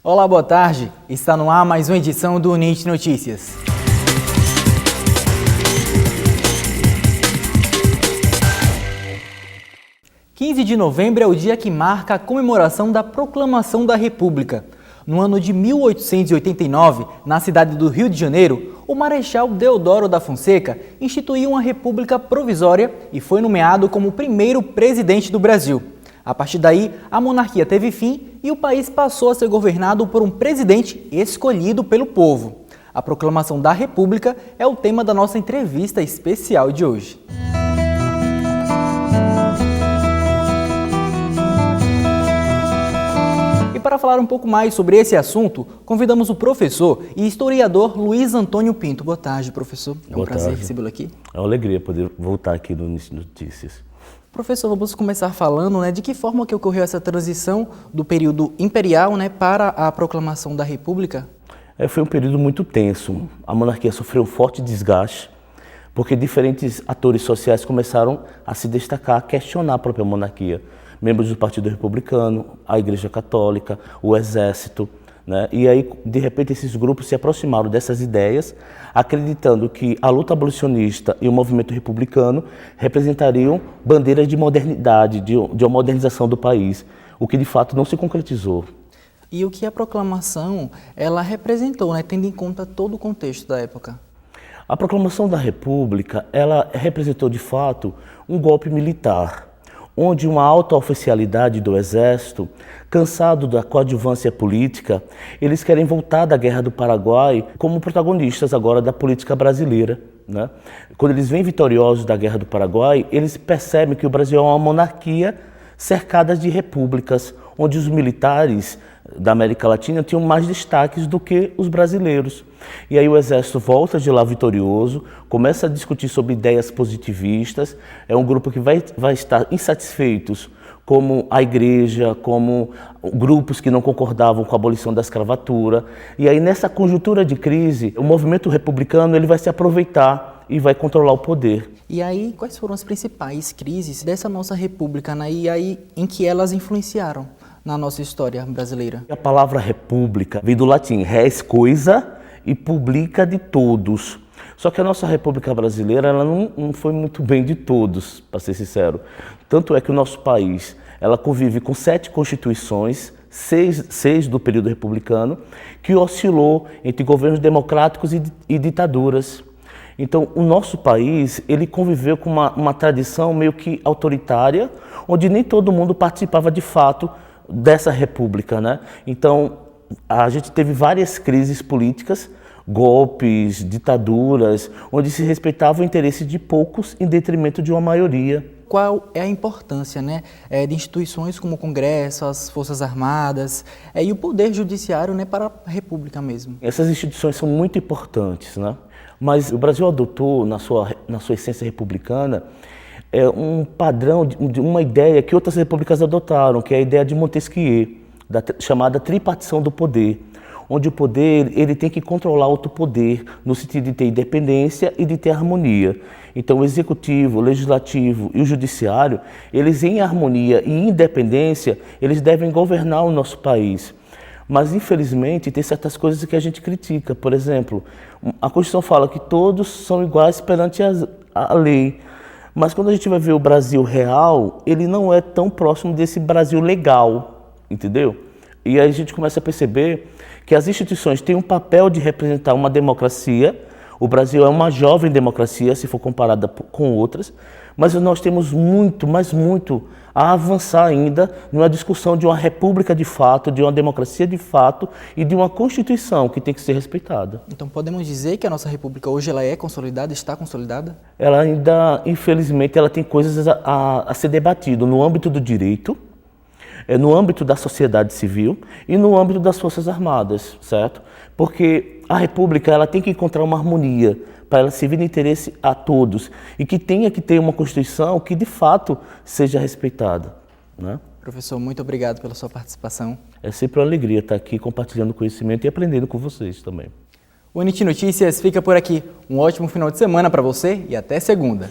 Olá, boa tarde. Está no ar mais uma edição do NIT Notícias. – 15 de novembro é o dia que marca a comemoração da Proclamação da República. No ano de 1889, na cidade do Rio de Janeiro, o Marechal Deodoro da Fonseca instituiu uma república provisória e foi nomeado como o primeiro presidente do Brasil. A partir daí, a monarquia teve fim e o país passou a ser governado por um presidente escolhido pelo povo. A proclamação da República é o tema da nossa entrevista especial de hoje. E para falar um pouco mais sobre esse assunto, convidamos o professor e historiador Luiz Antônio Pinto. Boa tarde, professor. É um prazer recebê-lo aqui. É uma alegria poder voltar aqui no NIT Notícias. Professor, vamos começar falando de que forma que ocorreu essa transição do período imperial para a proclamação da República? Foi um período muito tenso. A monarquia sofreu um forte desgaste, porque diferentes atores sociais começaram a se destacar, a questionar a própria monarquia. Membros do Partido Republicano, a Igreja Católica, o Exército. E aí, de repente, esses grupos se aproximaram dessas ideias, acreditando que a luta abolicionista e o movimento republicano representariam bandeiras de modernidade, de uma modernização do país, o que de fato não se concretizou. E o que a proclamação ela representou, tendo em conta todo o contexto da época? A proclamação da República, ela representou de fato um golpe militar, onde uma alta oficialidade do Exército, cansado da coadjuvância política, eles querem voltar da Guerra do Paraguai como protagonistas agora da política brasileira. Quando eles vêm vitoriosos da Guerra do Paraguai, eles percebem que o Brasil é uma monarquia cercada de repúblicas, onde os militares da América Latina tinham mais destaques do que os brasileiros. E aí o Exército volta de lá vitorioso, começa a discutir sobre ideias positivistas, é um grupo que vai estar insatisfeitos, como a Igreja, como grupos que não concordavam com a abolição da escravatura. E aí nessa conjuntura de crise, o movimento republicano ele vai se aproveitar e vai controlar o poder. E aí, quais foram as principais crises dessa nossa república, e aí em que elas influenciaram na nossa história brasileira? A palavra república vem do latim, res coisa e publica de todos. Só que a nossa república brasileira ela não foi muito bem de todos, para ser sincero. Tanto é que o nosso país ela convive com 7 constituições, seis do período republicano, que oscilou entre governos democráticos e ditaduras. Então, o nosso país, ele conviveu com uma tradição meio que autoritária, onde nem todo mundo participava de fato dessa república, Então, a gente teve várias crises políticas, golpes, ditaduras, onde se respeitava o interesse de poucos em detrimento de uma maioria. Qual é a importância de instituições como o Congresso, as Forças Armadas e o Poder Judiciário para a República mesmo? Essas instituições são muito importantes, Mas o Brasil adotou, na sua essência republicana, um padrão, de uma ideia que outras repúblicas adotaram, que é a ideia de Montesquieu, chamada tripartição do poder, onde o poder ele tem que controlar outro poder, no sentido de ter independência e de ter harmonia. Então o executivo, o legislativo e o judiciário, eles em harmonia e independência, eles devem governar o nosso país. Mas, infelizmente, tem certas coisas que a gente critica. Por exemplo, a Constituição fala que todos são iguais perante a lei. Mas quando a gente vai ver o Brasil real, ele não é tão próximo desse Brasil legal, entendeu? E aí a gente começa a perceber que as instituições têm um papel de representar uma democracia. O Brasil é uma jovem democracia, se for comparada com outras, mas nós temos muito, mas muito a avançar ainda numa discussão de uma república de fato, de uma democracia de fato e de uma Constituição que tem que ser respeitada. Então podemos dizer que a nossa república hoje ela é consolidada, está consolidada? Ela ainda, infelizmente, ela tem coisas a ser debatido no âmbito do direito, no âmbito da sociedade civil e no âmbito das Forças Armadas, certo? Porque a república ela tem que encontrar uma harmonia para ela servir de interesse a todos e que tenha que ter uma Constituição que de fato seja respeitada. Professor, muito obrigado pela sua participação. É sempre uma alegria estar aqui compartilhando conhecimento e aprendendo com vocês também. O NIT Notícias fica por aqui. Um ótimo final de semana para você e até segunda.